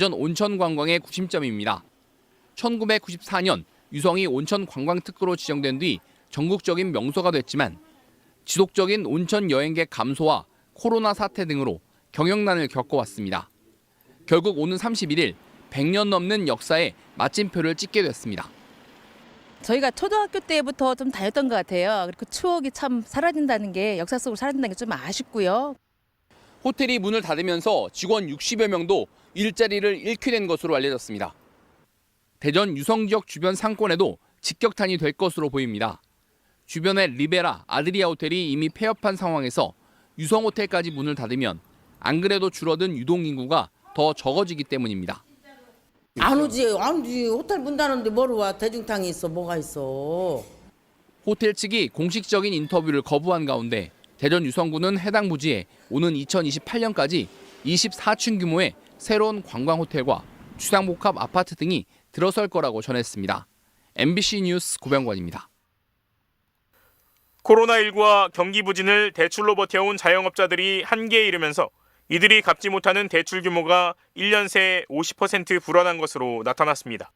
대전 온천 관광의 구심점입니다. 1994년 유성이 온천 관광특구로 지정된 뒤 전국적인 명소가 됐지만 지속적인 온천 여행객 감소와 코로나 사태 등으로 경영난을 겪어왔습니다. 결국 오는 31일 100년 넘는 역사에 마침표를 찍게 됐습니다. 저희가 초등학교 때부터 좀 다녔던 것 같아요. 그 추억이 참 사라진다는 게, 역사 속으로 사라진다는 게 좀 아쉽고요. 호텔이 문을 닫으면서 직원 60여 명도 일자리를 잃게 된 것으로 알려졌습니다. 대전 유성 지역 주변 상권에도 직격탄이 될 것으로 보입니다. 주변의 리베라, 아드리아 호텔이 이미 폐업한 상황에서 유성 호텔까지 문을 닫으면 안 그래도 줄어든 유동 인구가 더 적어지기 때문입니다. 안 오지. 호텔 문 닫는데 뭐로 와. 대중탕이 있어. 뭐가 있어. 호텔 측이 공식적인 인터뷰를 거부한 가운데 대전 유성구는 해당 부지에 오는 2028년까지 24층 규모의 새로운 관광호텔과 주상복합 아파트 등이 들어설 거라고 전했습니다. MBC 뉴스 고병관입니다. 코로나19와 경기 부진을 대출로 버텨온 자영업자들이 한계에 이르면서 이들이 갚지 못하는 대출 규모가 1년 새 50% 불어난 것으로 나타났습니다.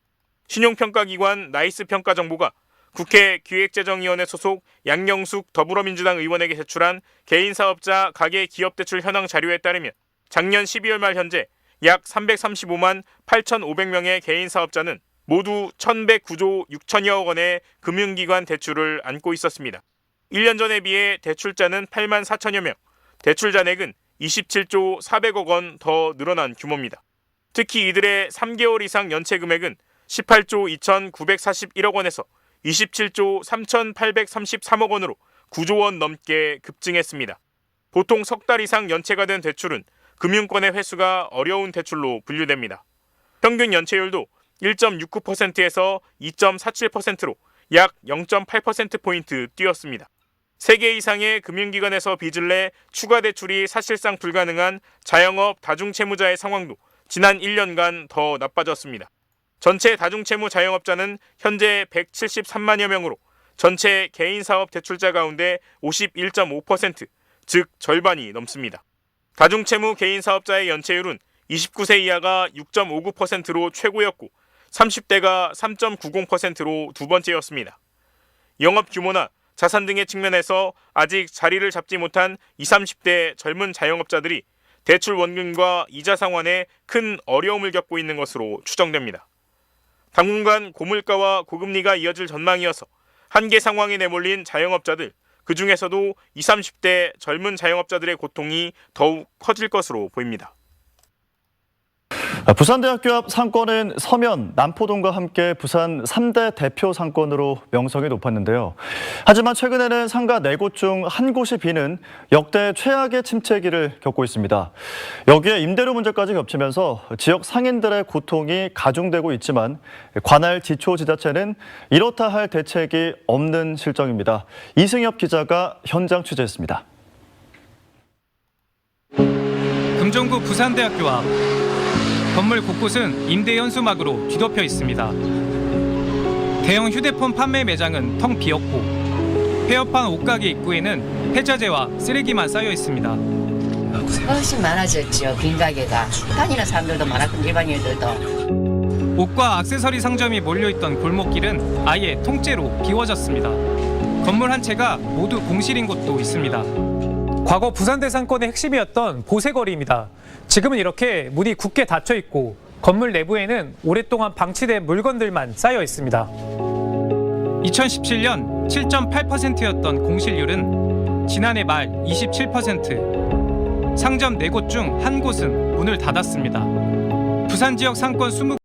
신용평가기관 나이스평가정보가 국회 기획재정위원회 소속 양영숙 더불어민주당 의원에게 제출한 개인사업자 가계기업대출 현황 자료에 따르면 작년 12월 말 현재 약 335만 8,500명의 개인사업자는 모두 1,109조 6천여억 원의 금융기관 대출을 안고 있었습니다. 1년 전에 비해 대출자는 8만 4천여 명, 대출 잔액은 27조 400억 원 더 늘어난 규모입니다. 특히 이들의 3개월 이상 연체 금액은 18조 2,941억 원에서 27조 3,833억 원으로 9조 원 넘게 급증했습니다. 보통 석 달 이상 연체가 된 대출은 금융권의 회수가 어려운 대출로 분류됩니다. 평균 연체율도 1.69%에서 2.47%로 약 0.8%포인트 뛰었습니다. 3개 이상의 금융기관에서 빚을 내 추가 대출이 사실상 불가능한 자영업 다중채무자의 상황도 지난 1년간 더 나빠졌습니다. 전체 다중채무 자영업자는 현재 173만여 명으로 전체 개인사업 대출자 가운데 51.5%, 즉 절반이 넘습니다. 다중채무 개인사업자의 연체율은 29세 이하가 6.59%로 최고였고 30대가 3.90%로 두 번째였습니다. 영업 규모나 자산 등의 측면에서 아직 자리를 잡지 못한 20, 30대 젊은 자영업자들이 대출 원금과 이자 상환에 큰 어려움을 겪고 있는 것으로 추정됩니다. 당분간 고물가와 고금리가 이어질 전망이어서 한계 상황에 내몰린 자영업자들, 그중에서도 20, 30대 젊은 자영업자들의 고통이 더욱 커질 것으로 보입니다. 부산대학교 앞 상권은 서면, 남포동과 함께 부산 3대 대표 상권으로 명성이 높았는데요. 하지만 최근에는 상가 4곳 중 한 곳이 비는 역대 최악의 침체기를 겪고 있습니다. 여기에 임대료 문제까지 겹치면서 지역 상인들의 고통이 가중되고 있지만 관할 지초지자체는 이렇다 할 대책이 없는 실정입니다. 이승엽 기자가 현장 취재했습니다. 금정구 부산대학교 앞. 건물 곳곳은 임대 현수막으로 뒤덮여 있습니다. 대형 휴대폰 판매 매장은 텅 비었고 폐업한 옷가게 입구에는 폐자재와 쓰레기만 쌓여 있습니다. 훨씬 많아졌죠. 빈 가게가. 다니는 사람들도 많았고 일반인들도. 옷과 액세서리 상점이 몰려있던 골목길은 아예 통째로 비워졌습니다. 건물 한 채가 모두 공실인 곳도 있습니다. 과거 부산대 상권의 핵심이었던 보세거리입니다. 지금은 이렇게 문이 굳게 닫혀 있고 건물 내부에는 오랫동안 방치된 물건들만 쌓여 있습니다. 2017년 7.8%였던 공실률은 지난해 말 27%, 상점 4곳 중 한 곳은 문을 닫았습니다. 부산 지역 상권 20